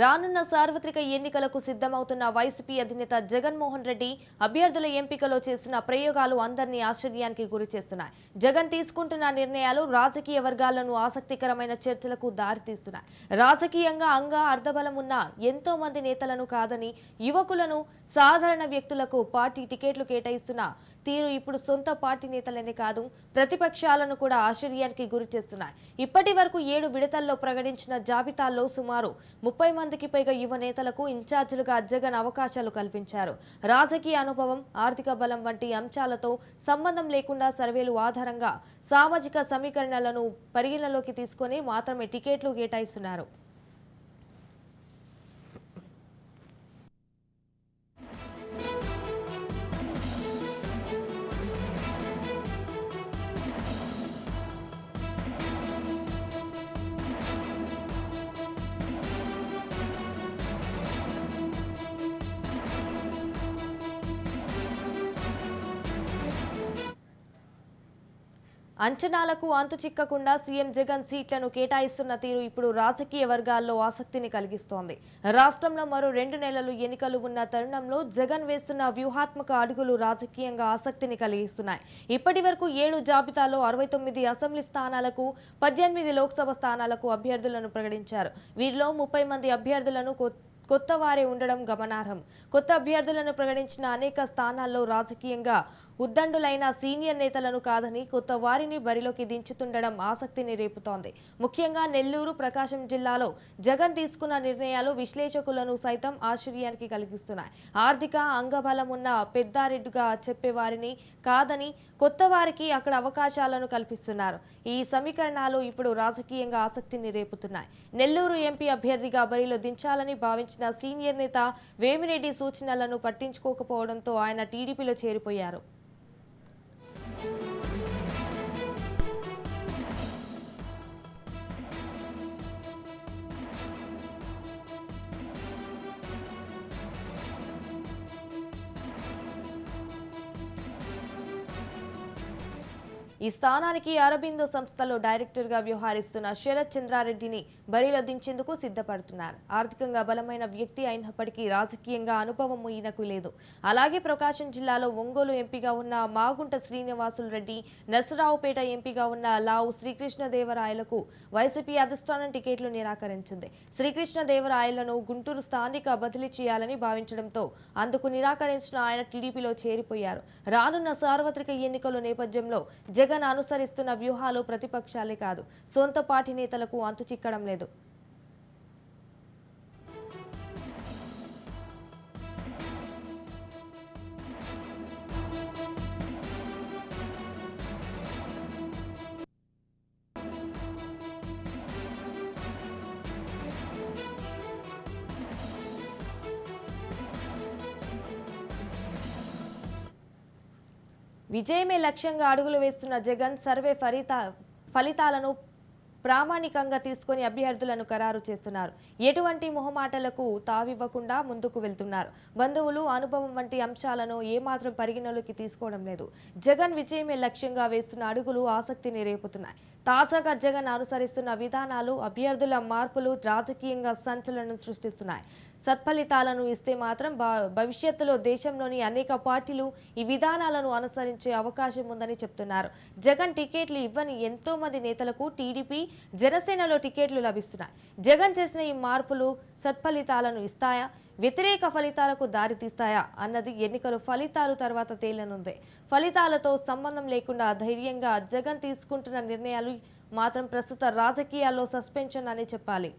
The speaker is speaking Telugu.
రానున్న సార్వత్రిక ఎన్నికలకు సిద్ధమవుతున్న వైసీపీ అధినేత జగన్మోహన్ రెడ్డి అభ్యర్థుల ఎంపికలో చేసిన ప్రయోగాలు అందరినీ ఆశ్చర్యానికి గురిచేస్తున్నాయి. జగన్ తీసుకుంటున్న నిర్ణయాలు రాజకీయ వర్గాలను ఆసక్తికరమైన చర్చలకు దారితీస్తున్నాయి. రాజకీయంగా అర్ధబలం ఉన్న ఎంతో మంది నేతలను కాదని యువకులను, సాధారణ వ్యక్తులకు పార్టీ టికెట్లు కేటాయిస్తున్న తీరు ఇప్పుడు సొంత పార్టీ నేతలనే కాదు, ప్రతిపక్షాలను కూడా ఆశ్చర్యానికి గురిచేస్తున్నాయి. ఇప్పటి వరకు 7 విడతల్లో ప్రకటించిన జాబితాల్లో సుమారు 30 మందికి పైగా యువ నేతలకు ఇన్ఛార్జీలుగా జగన్ అవకాశాలు కల్పించారు. రాజకీయ అనుభవం, ఆర్థిక బలం వంటి అంశాలతో సంబంధం లేకుండా సర్వేలు ఆధారంగా సామాజిక సమీకరణలను పరిగణలోకి తీసుకొని మాత్రమే టికెట్లు కేటాయిస్తున్నారు. అంచనాలకు అంతు చిక్కకుండా సీఎం జగన్ సీట్లను కేటాయిస్తున్న తీరు ఇప్పుడు రాజకీయ వర్గాల్లో ఆసక్తిని కలిగిస్తోంది. రాష్ట్రంలో మరో 2 నెలలు ఎన్నికలు ఉన్న తరుణంలో జగన్ వేస్తున్న వ్యూహాత్మక అడుగులు రాజకీయంగా ఆసక్తిని కలిగిస్తున్నాయి. ఇప్పటి వరకు 7 జాబితాలో 69 అసెంబ్లీ స్థానాలకు, 18 లోక్సభ స్థానాలకు అభ్యర్థులను ప్రకటించారు. వీరిలో 30 మంది అభ్యర్థులను కొత్త వారే ఉండడం గమనార్హం. కొత్త అభ్యర్థులను ప్రకటించిన అనేక స్థానాల్లో రాజకీయంగా ఉద్దండులైన సీనియర్ నేతలను కాదని కొత్త వారిని బరిలోకి దించుతుండడం ఆసక్తిని రేపుతోంది. ముఖ్యంగా నెల్లూరు, ప్రకాశం జిల్లాలో జగన్ తీసుకున్న నిర్ణయాలు విశ్లేషకులను సైతం ఆశ్చర్యానికి కలిగిస్తున్నాయి. ఆర్థిక అంగబలం ఉన్న పెద్దారెడ్డిగా చెప్పేవారిని కాదని కొత్త వారికి అక్కడ అవకాశాలను కల్పిస్తున్నారు. ఈ సమీకరణాలు ఇప్పుడు రాజకీయంగా ఆసక్తిని రేపుతున్నాయి. నెల్లూరు ఎంపీ అభ్యర్థిగా బరిలో దించాలని భావించిన సీనియర్ నేత వేమిరెడ్డి సూచనలను పట్టించుకోకపోవడంతో ఆయన టీడీపీలో చేరిపోయారు. ఈ స్థానానికి అరబిందో సంస్థలో డైరెక్టర్గా వ్యవహరిస్తున్న శరత్ చంద్రారెడ్డిని బరిలో దించేందుకు సిద్ధపడుతున్నారు. ఆర్థికంగా బలమైన వ్యక్తి అయినప్పటికీ రాజకీయంగా అనుభవం ఈయనకు లేదు. అలాగే ప్రకాశం జిల్లాలో ఒంగోలు ఎంపీగా ఉన్న మాగుంట శ్రీనివాసులు రెడ్డి, నర్సరావుపేట ఎంపీగా ఉన్న లావు శ్రీకృష్ణదేవరాయలకు వైసీపీ అధిష్టానం టికెట్లు నిరాకరించింది. శ్రీకృష్ణదేవరాయలను గుంటూరు స్థానిక బదిలీ చేయాలని భావించడంతో అందుకు నిరాకరించిన ఆయన టీడీపీలో చేరిపోయారు. రానున్న సార్వత్రిక ఎన్నికల నేపథ్యంలో జగన్ అనుసరిస్తున్న వ్యూహాలు ప్రతిపక్షాలే కాదు, సొంత పార్టీ నేతలకు అంతు చిక్కడం లేదు. విజయమే లక్ష్యంగా అడుగులు వేస్తున్న జగన్ సర్వే ఫలితాలను ప్రామాణికంగా తీసుకొని అభ్యర్థులను ఖరారు చేస్తున్నారు. ఎటువంటి మొహమాటలకు తావివ్వకుండా ముందుకు వెళ్తున్నారు. బంధువులు, అనుభవం వంటి అంశాలను ఏమాత్రం పరిగణలోకి తీసుకోవడం లేదు. జగన్ విజయమే లక్ష్యంగా వేస్తున్న అడుగులు ఆసక్తిని రేపుతున్నాయి. తాజాగా జగన్ అనుసరిస్తున్న విధానాలు, అభ్యర్థుల మార్పులు రాజకీయంగా సంచలనం సృష్టిస్తున్నాయి. సత్ఫలితాలను ఇస్తే మాత్రం భవిష్యత్తులో దేశంలోని అనేక పార్టీలు ఈ విధానాలను అనుసరించే అవకాశం ఉందని చెప్తున్నారు. జగన్ టికెట్లు ఇవ్వని ఎంతో మంది నేతలకు టీడీపీ, జనసేనలో టికెట్లు లభిస్తున్నాయి. జగన్ చేసిన ఈ మార్పులు సత్ఫలితాలను ఇస్తాయా, వ్యతిరేక ఫలితాలకు దారితీస్తాయా అన్నది ఎన్నికల ఫలితాలు తర్వాత తేలనుంది. ఫలితాలతో సంబంధం లేకుండా ధైర్యంగా జగన్ తీసుకుంటున్న నిర్ణయాలు మాత్రం ప్రస్తుత రాజకీయాల్లో సస్పెన్షన్ అని చెప్పాలి.